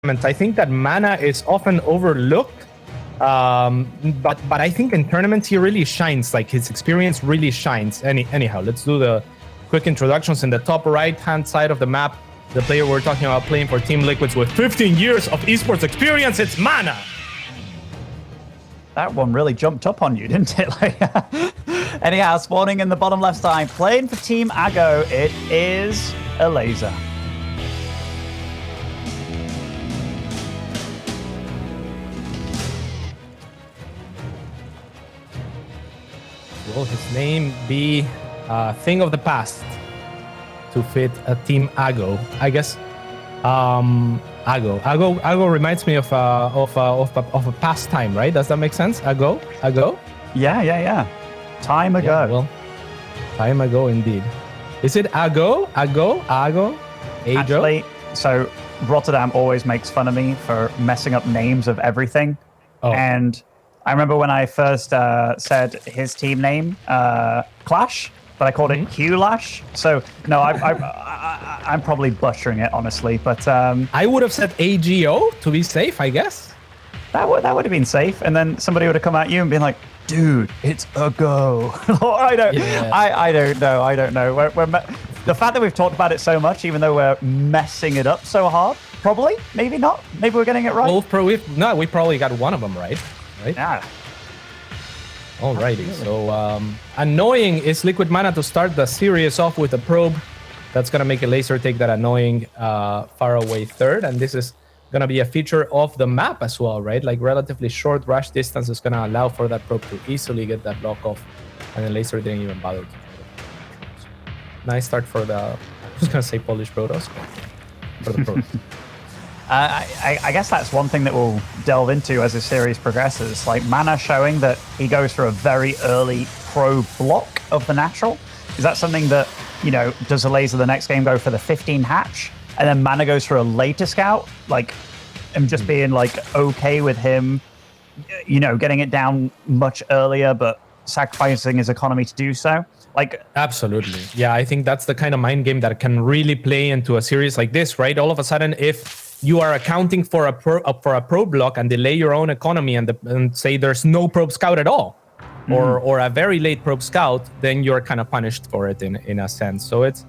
I think that MaNa is often overlooked, but I think in tournaments he really shines. Like his experience really shines. Anyhow, let's do the quick introductions. In the top right-hand side of the map, the player we're talking about playing for Team Liquids with 15 years of esports experience, it's MaNa. That one really jumped up on you, didn't it? Anyhow, spawning in the bottom left side, playing for Team Ago, it is Elazer. Will his name be a thing of the past to fit a Team Ago? I guess Ago reminds me of a pastime, right? Does that make sense? Ago? Yeah. Time ago. Yeah, well, time ago indeed. Is it Ago? Actually, so Rotterdam always makes fun of me for messing up names of everything. Oh. And I remember when I first said his team name, Clash, but I called it Q-Lash. So no, I'm probably butchering it, honestly. But I would have said AGO to be safe, I guess. That would have been safe. And then somebody would have come at you and been like, "Dude, it's a go." I don't know. The fact that we've talked about it so much, even though we're messing it up so hard, probably, maybe not. Maybe we're getting it right. Well, we probably got one of them right? Yeah. Alrighty, so annoying is Liquid MaNa to start the series off with a probe. That's gonna make Elazer take that annoying far away third, and this is gonna be a feature of the map as well, right? Like relatively short rush distance is gonna allow for that probe to easily get that block off, and Elazer didn't even bother to. Nice start for the, I was gonna say Polish Protoss, for the probe. I guess that's one thing that we'll delve into as the series progresses. Like MaNa showing that he goes for a very early probe block of the natural. Is that something that, does Elazer the next game go for the 15 hatch? And then MaNa goes for a later scout? Like, I'm just being okay with him, getting it down much earlier, but sacrificing his economy to do so. Absolutely. Yeah, I think that's the kind of mind game that can really play into a series like this, right? All of a sudden, if you are accounting for a probe block and delay your own economy and say there's no probe scout at all, or a very late probe scout, then you're kind of punished for it in a sense. So it's,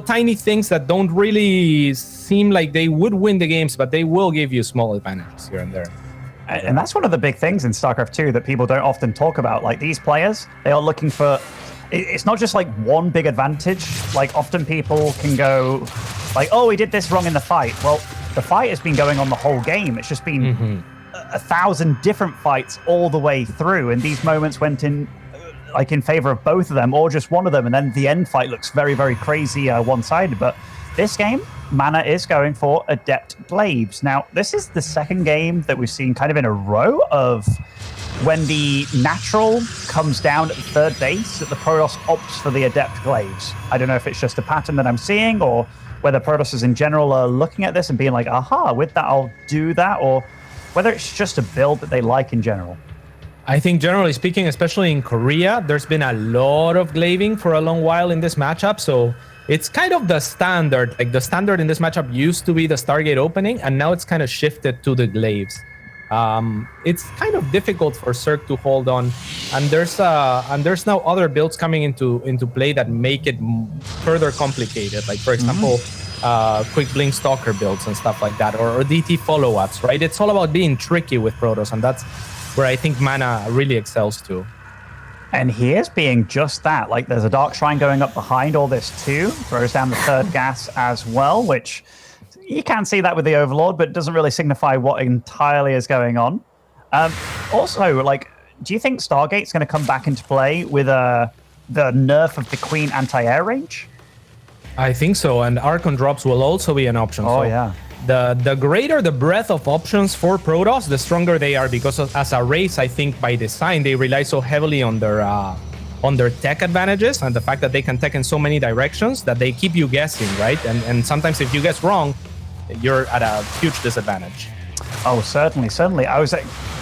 tiny things that don't really seem like they would win the games, but they will give you small advantages here and there. And that's one of the big things in StarCraft 2 that people don't often talk about. Like these players, they are looking for, it's not just like one big advantage. Like often people can go like, oh, we did this wrong in the fight. Well, the fight has been going on the whole game. It's just been 1,000 different fights all the way through. And these moments went in favor of both of them or just one of them. And then the end fight looks very, very crazy one-sided. But this game, MaNa is going for Adept Glaives. Now, this is the second game that we've seen kind of in a row of when the natural comes down at the third base, that the Protoss opts for the Adept Glaives. I don't know if it's just a pattern that I'm seeing or whether Protoss in general are looking at this and being like, aha, with that, I'll do that, or whether it's just a build that they like in general. I think generally speaking, especially in Korea, there's been a lot of glaving for a long while in this matchup. So it's kind of the standard. Like the standard in this matchup used to be the Stargate opening, and now it's kind of shifted to the glaives. It's kind of difficult for Cirque to hold on, and there's now other builds coming into play that make it further complicated. Like for example, quick blink stalker builds and stuff like that, or DT follow-ups. Right? It's all about being tricky with Protoss, and that's where I think MaNa really excels too. And he is being just that. Like there's a Dark Shrine going up behind all this too, throws down the third gas as well, which you can see that with the Overlord, but it doesn't really signify what entirely is going on. Also, do you think Stargate's going to come back into play with the nerf of the Queen anti-air range? I think so, and Archon drops will also be an option. Oh, so yeah. The greater the breadth of options for Protoss, the stronger they are, because as a race, I think by design, they rely so heavily on their tech advantages and the fact that they can tech in so many directions that they keep you guessing, right? And sometimes if you guess wrong, you're at a huge disadvantage. Oh, certainly. I was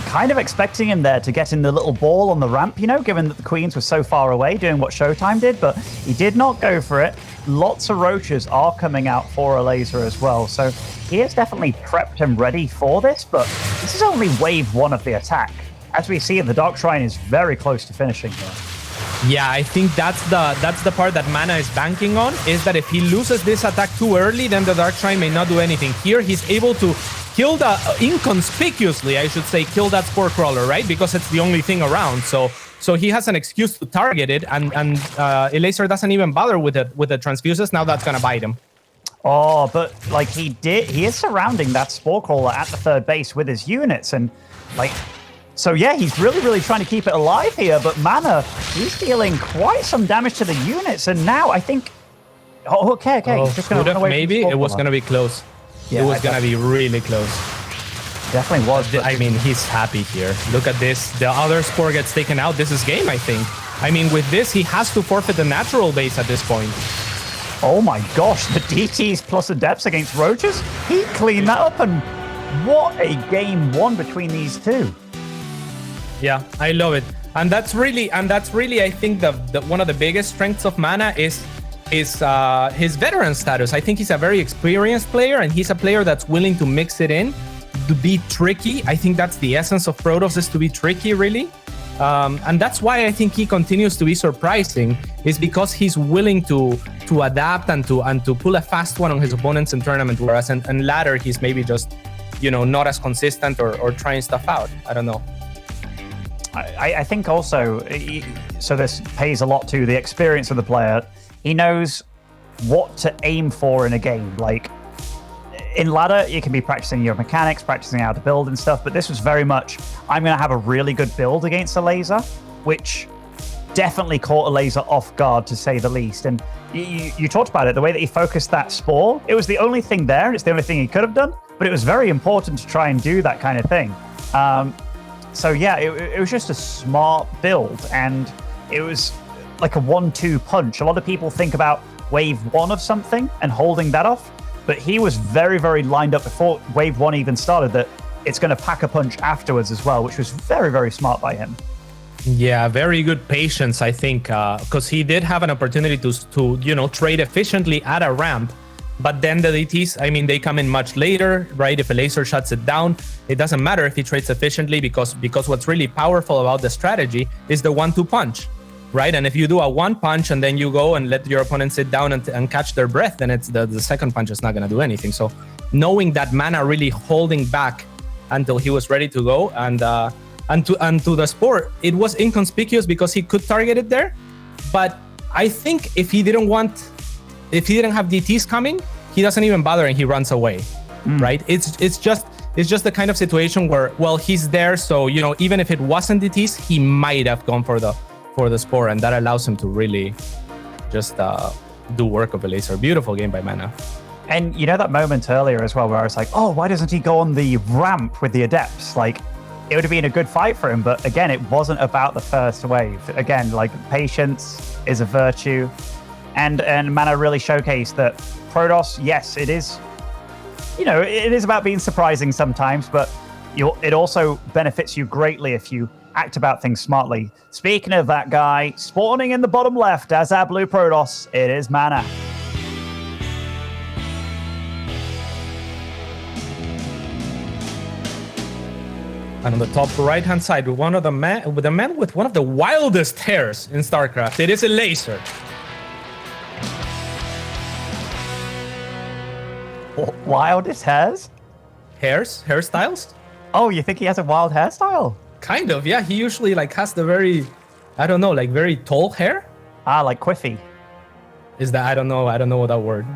kind of expecting him there to get in the little ball on the ramp, given that the Queens were so far away doing what Showtime did, but he did not go for it. lots of roaches are coming out for Elazer as well. So he has definitely prepped and ready for this, but this is only wave 1 of the attack. As we see, the Dark Shrine is very close to finishing here. Yeah, I think that's the part that MaNa is banking on, is that if he loses this attack too early, then the Dark Shrine may not do anything. Here, he's able to kill the, inconspicuously, I should say, kill that Spore Crawler, right? Because it's the only thing around. So he has an excuse to target it, and Elazer doesn't even bother with the transfuses. Now that's gonna bite him. Oh, but like he is surrounding that Spore Crawler at the third base with his units, and like, so yeah, he's really trying to keep it alive here. But MaNa, he's dealing quite some damage to the units, and now I think, oh, okay, he's just gonna run away. Maybe it was gonna be close. Yeah, it was gonna be really close. Definitely was. I mean, he's happy here. Look at this. The other Spore gets taken out. This is game, I think. I mean, with this, he has to forfeit the natural base at this point. Oh my gosh, the DTs plus Adepts against Roaches? He cleaned that up, and what a game 1 between these two. Yeah, I love it. And that's really, I think, the one of the biggest strengths of MaNa is his veteran status. I think he's a very experienced player, and he's a player that's willing to mix it in, to be tricky. I think that's the essence of Protoss, is to be tricky, really. And that's why I think he continues to be surprising, is because he's willing to adapt and to pull a fast one on his opponents in tournament, whereas in ladder, he's maybe just, not as consistent or trying stuff out. I don't know. I think also, so this pays a lot to the experience of the player. He knows what to aim for in a game. Like, in ladder, you can be practicing your mechanics, practicing how to build and stuff, but this was very much, I'm going to have a really good build against Elazer, which definitely caught Elazer off guard, to say the least. And you talked about it, the way that he focused that Spore, it was the only thing there, and it's the only thing he could have done, but it was very important to try and do that kind of thing. So yeah, it was just a smart build, and it was like a 1-2 punch. A lot of people think about wave 1 of something and holding that off, but he was very lined up before wave 1 even started, that it's going to pack a punch afterwards as well, which was very smart by him. Yeah, very good patience, I think, because he did have an opportunity to trade efficiently at a ramp. But then the DTs, I mean, they come in much later, right? If Elazer shuts it down, it doesn't matter if he trades efficiently, because what's really powerful about the strategy is the 1-2 punch, right? And if you do a 1 punch and then you go and let your opponent sit down and catch their breath, then it's the second punch is not going to do anything. So knowing that MaNa really holding back until he was ready to go, and to the Spore, it was inconspicuous because he could target it there. But I think if he didn't have DTs coming, he doesn't even bother and he runs away, right? It's just the kind of situation where, well, he's there, so even if it wasn't DTs, he might have gone for the Spore, and that allows him to really just do work of Elazer. Beautiful game by MaNa. And that moment earlier as well, where I was like, oh, why doesn't he go on the ramp with the Adepts? Like, it would have been a good fight for him, but again, it wasn't about the first wave. Again, like, patience is a virtue. And MaNa really showcased that Protoss, yes, it is, it is about being surprising sometimes, but it also benefits you greatly if you act about things smartly. Speaking of that guy, spawning in the bottom left as our blue Protoss, it is MaNa. And on the top right-hand side, with the man with one of the wildest hairs in StarCraft, it is Elazer. Wildest hairs? Hairstyles? Oh, you think he has a wild hairstyle? Kind of, yeah. He usually has the very, I don't know, very tall hair. Like quiffy. Is that, I don't know what that word.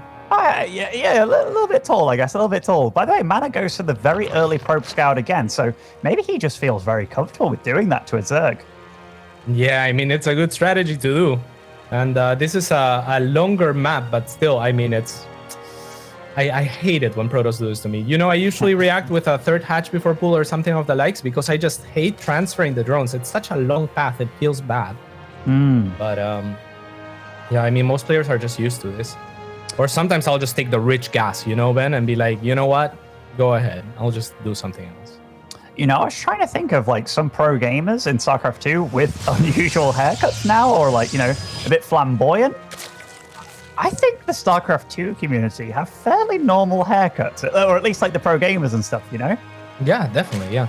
Yeah, a little bit tall, I guess, a little bit tall. By the way, MaNa goes for the very early probe scout again, so maybe he just feels very comfortable with doing that to a Zerg. Yeah, I mean, it's a good strategy to do. And this is a longer map, but still, I mean, I hate it when Protoss do this to me. I usually react with a third hatch before pool or something of the likes, because I just hate transferring the drones. It's such a long path, it feels bad. But yeah, I mean, most players are just used to this. Or sometimes I'll just take the rich gas, Ben, and be like, you know what? Go ahead. I'll just do something else. I was trying to think of some pro gamers in StarCraft 2 with unusual haircuts now, or a bit flamboyant. I think the StarCraft 2 community have fairly normal haircuts, or at least like the pro gamers and stuff, you know? Yeah, definitely. Yeah.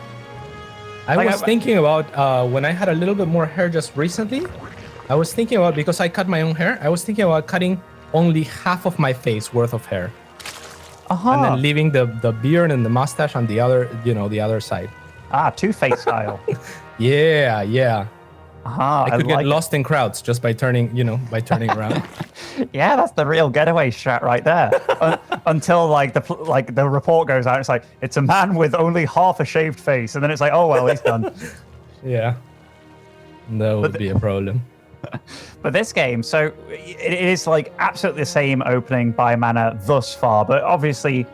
I was thinking about when I had a little bit more hair just recently. I was thinking about, because I cut my own hair, I was thinking about cutting only half of my face worth of hair. And then leaving the beard and the mustache on the other, the other side. Ah, Two-Face style. Yeah, yeah. I could get like lost in crowds just by turning around. Yeah, that's the real getaway strat right there. Until the report goes out, it's like it's a man with only half a shaved face, and then it's like, oh well, he's done. Yeah, that would be a problem. But this game, so it is like absolutely the same opening by MaNa thus far, but obviously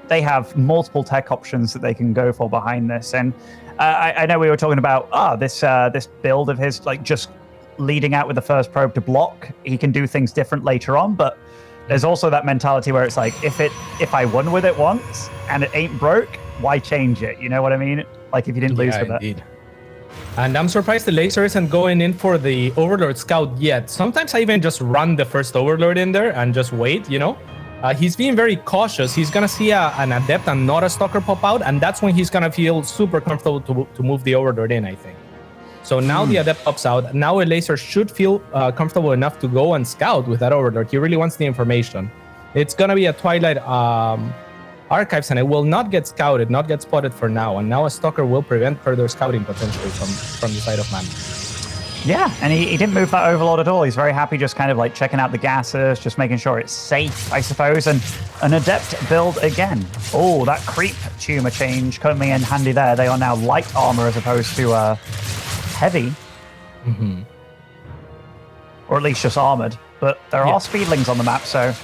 they have multiple tech options that they can go for behind this. And I know we were talking about this build of his, like just leading out with the first probe to block. He can do things different later on, but there's also that mentality where it's like, if I won with it once and it ain't broke, why change it? You know what I mean? Like if you didn't lose with it. And I'm surprised the Elazer isn't going in for the Overlord Scout yet. Sometimes I even just run the first Overlord in there and just wait, He's being very cautious. He's going to see an Adept and not a Stalker pop out, and that's when he's going to feel super comfortable to move the Overlord in, I think. So now the Adept pops out. Now Elazer should feel comfortable enough to go and scout with that Overlord. He really wants the information. It's going to be a Twilight Archives, and it will not get scouted, not get spotted for now. And now a Stalker will prevent further scouting potentially from the side of MaNa. Yeah, and he didn't move that Overlord at all. He's very happy just kind of like checking out the gases, just making sure it's safe, I suppose. And an Adept build again. Oh, that creep tumor change coming in handy there. They are now light armor as opposed to heavy. Mm-hmm. Or at least just armored. But there are speedlings on the map, so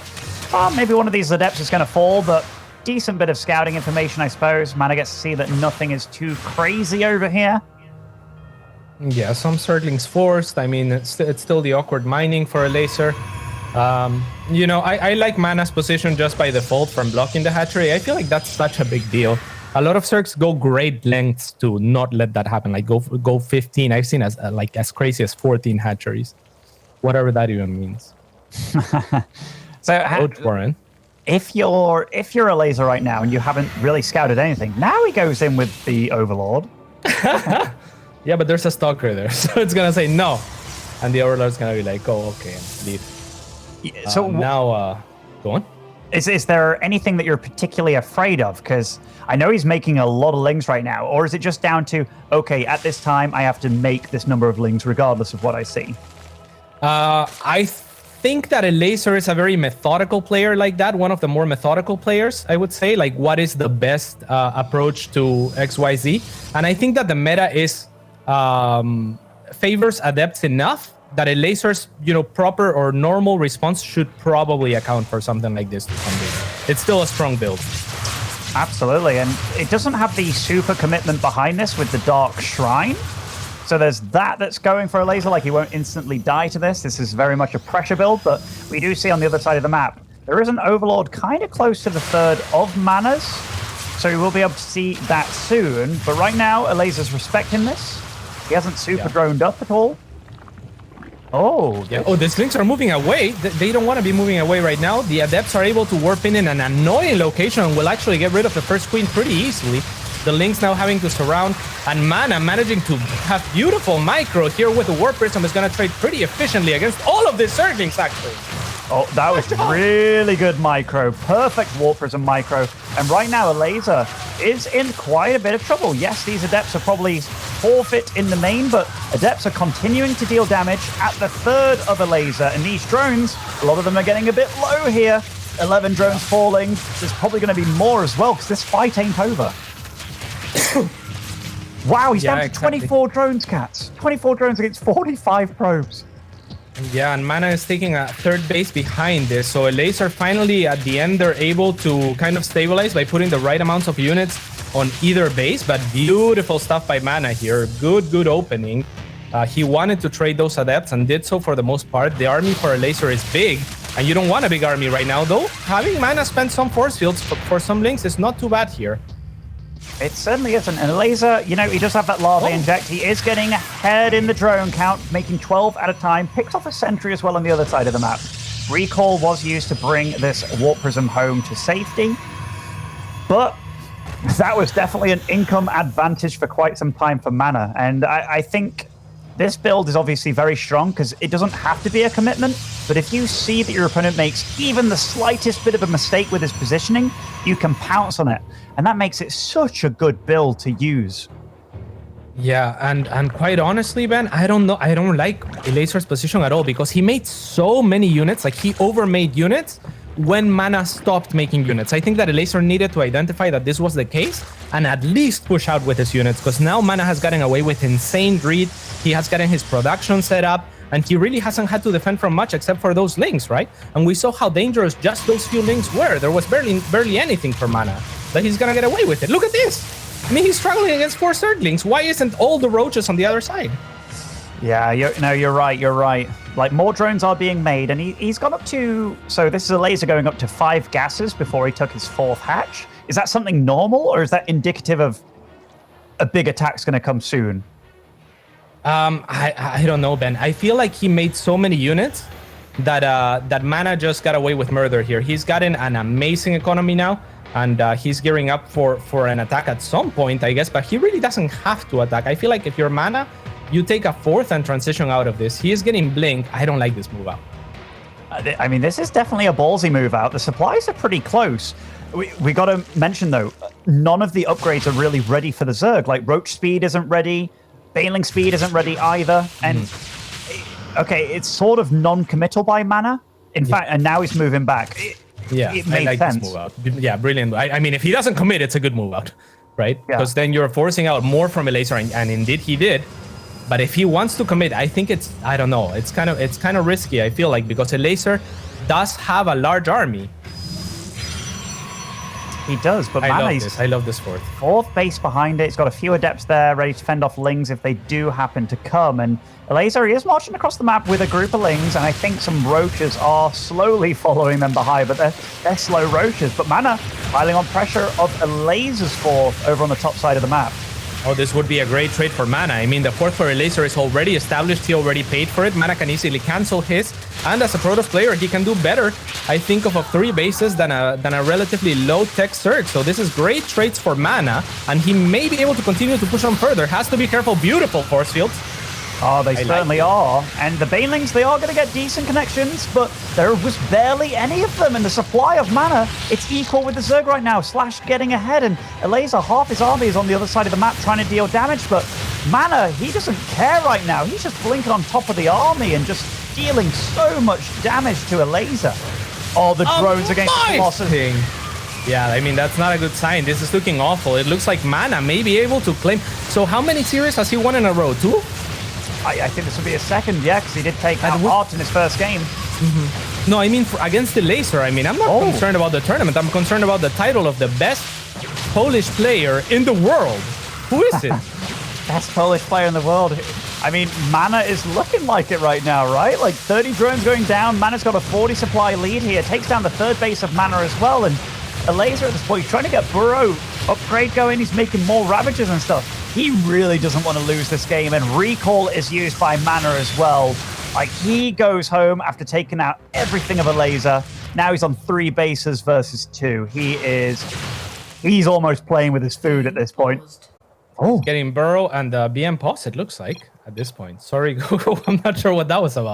maybe one of these Adepts is going to fall, but decent bit of scouting information, I suppose. MaNa gets to see that nothing is too crazy over here. Yeah, some Zerglings forced. I mean, it's still the awkward mining for Elazer. I like MaNa's position just by default from blocking the hatchery. I feel like that's such a big deal. A lot of Zergs go great lengths to not let that happen. Like go 15. I've seen as crazy as 14 hatcheries, whatever that even means. So, Warren. If you're Elazer right now and you haven't really scouted anything, now he goes in with the Overlord. Yeah, but there's a Stalker there, so it's gonna say no, and the Overlord's gonna be like, "Oh, okay," and leave. So now, go on. Is there anything that you're particularly afraid of? Because I know he's making a lot of lings right now, or is it just down to okay, at this time I have to make this number of lings regardless of what I see? I think that Elazer is a very methodical player like that. One of the more methodical players, I would say. Like, what is the best approach to XYZ? And I think that the meta is. Favors Adepts enough that Elazer's proper or normal response should probably account for something like this to some degree. It's still a strong build. Absolutely, and it doesn't have the super commitment behind this with the Dark Shrine. So there's that's going for Elazer, like he won't instantly die to this. This is very much a pressure build, but we do see on the other side of the map, there is an Overlord kind of close to the third of MaNa's. So we will be able to see that soon. But right now, Elazer's respecting this. He hasn't super droned up at all. Oh, yeah. Oh, the Slings are moving away. They don't want to be moving away right now. The Adepts are able to warp in an annoying location and will actually get rid of the first Queen pretty easily. The Lynx now having to surround, and MaNa managing to have beautiful micro here with the Warp Prism is going to trade pretty efficiently against all of the Zerglings, actually. Oh, that was really good micro. Perfect Warp Prism micro. And right now, Elazer is in quite a bit of trouble. Yes, these Adepts are probably forfeit in the main, but Adepts are continuing to deal damage at the third of Elazer. And these drones, a lot of them are getting a bit low here. 11 drones falling. There's probably going to be more as well, because this fight ain't over. Wow, he's down to 24 drones, Cats. 24 drones against 45 probes. Yeah, and MaNa is taking a third base behind this. So Elazer finally, at the end, they're able to kind of stabilize by putting the right amounts of units on either base. But beautiful stuff by MaNa here. Good opening. He wanted to trade those Adepts and did so for the most part. The army for Elazer is big, and you don't want a big army right now, though. Having MaNa spend some force fields for some links is not too bad here. It certainly isn't. And Elazer, he does have that lava inject. He is getting ahead in the drone count, making 12 at a time. Picks off a sentry as well on the other side of the map. Recall was used to bring this Warp Prism home to safety, but that was definitely an income advantage for quite some time for MaNa. And I think this build is obviously very strong because it doesn't have to be a commitment, but if you see that your opponent makes even the slightest bit of a mistake with his positioning, you can pounce on it. And that makes it such a good build to use. Yeah, and quite honestly, Ben, I don't know. I don't like Elazer's position at all because he made so many units. Like, he overmade units when MaNa stopped making units. I think that Elazer needed to identify that this was the case and at least push out with his units, because now MaNa has gotten away with insane greed. He has gotten his production set up, and he really hasn't had to defend from much except for those links, right? And we saw how dangerous just those few links were. There was barely anything for MaNa, but he's gonna get away with it. Look at this. I mean, he's struggling against 4 Zerglings. Why isn't all the roaches on the other side? Yeah, you're right. Like, more drones are being made, and he's gone up to... So this is Elazer going up to 5 gases before he took his 4th hatch. Is that something normal, or is that indicative of a big attack's going to come soon? I don't know, Ben. I feel like he made so many units that that MaNa just got away with murder here. He's gotten an amazing economy now, and he's gearing up for an attack at some point, I guess, but he really doesn't have to attack. I feel like if you're MaNa, you take a 4th and transition out of this. He is getting blink. I don't like this move out. I mean, this is definitely a ballsy move out. The supplies are pretty close. We got to mention, though, none of the upgrades are really ready for the Zerg. Like, Roach speed isn't ready. Baneling speed isn't ready either. And, okay, it's sort of non-committal by MaNa. In fact, and now he's moving back. It made sense. This move out. Yeah, brilliant. I mean, if he doesn't commit, it's a good move out, right? Because then you're forcing out more from Elazer, and indeed he did. But if he wants to commit, I think I don't know. It's kind of risky, I feel like, because Elazer does have a large army. He does, but I love this 4th base behind it. He's got a few adepts there, ready to fend off lings if they do happen to come. And Elazer, he is marching across the map with a group of lings, and I think some roaches are slowly following them behind, but they're slow roaches. But MaNa piling on pressure of Elazer's 4th over on the top side of the map. Oh, this would be a great trade for MaNa. I mean, the 4th for Elazer is already established. He already paid for it. MaNa can easily cancel his. And as a Protoss player, he can do better, I think, of 3 bases than a relatively low-tech Zerg. So this is great trades for MaNa, and he may be able to continue to push on further. Has to be careful. Beautiful force fields. Oh, they certainly are. And the Banelings, they are going to get decent connections, but there was barely any of them. And the supply of MaNa, it's equal with the Zerg right now. Slash getting ahead, and Elazer, half his army is on the other side of the map trying to deal damage, but MaNa, he doesn't care right now. He's just blinking on top of the army and just dealing so much damage to Elazer. Oh, the drones against the Colossus. Yeah, I mean, that's not a good sign. This is looking awful. It looks like MaNa may be able to claim... So how many series has he won in a row? 2? I think this will be a second, yeah, because he did take out Art in his first game. No, I mean, against the Elazer, I mean, I'm not concerned about the tournament. I'm concerned about the title of the best Polish player in the world. Who is it? Best Polish player in the world. I mean, MaNa is looking like it right now, right? Like 30 drones going down. MaNa's got a 40 supply lead here. Takes down the 3rd base of MaNa as well. And Elazer at this point, he's trying to get Burrow upgrade going. He's making more Ravagers and stuff. He really doesn't want to lose this game, and Recall is used by MaNa as well. Like, he goes home after taking out everything of Elazer. Now he's on 3 bases versus 2. He's almost playing with his food at this point. Oh, getting Burrow and BM Pos, it looks like, at this point. Sorry, Google, I'm not sure what that was about.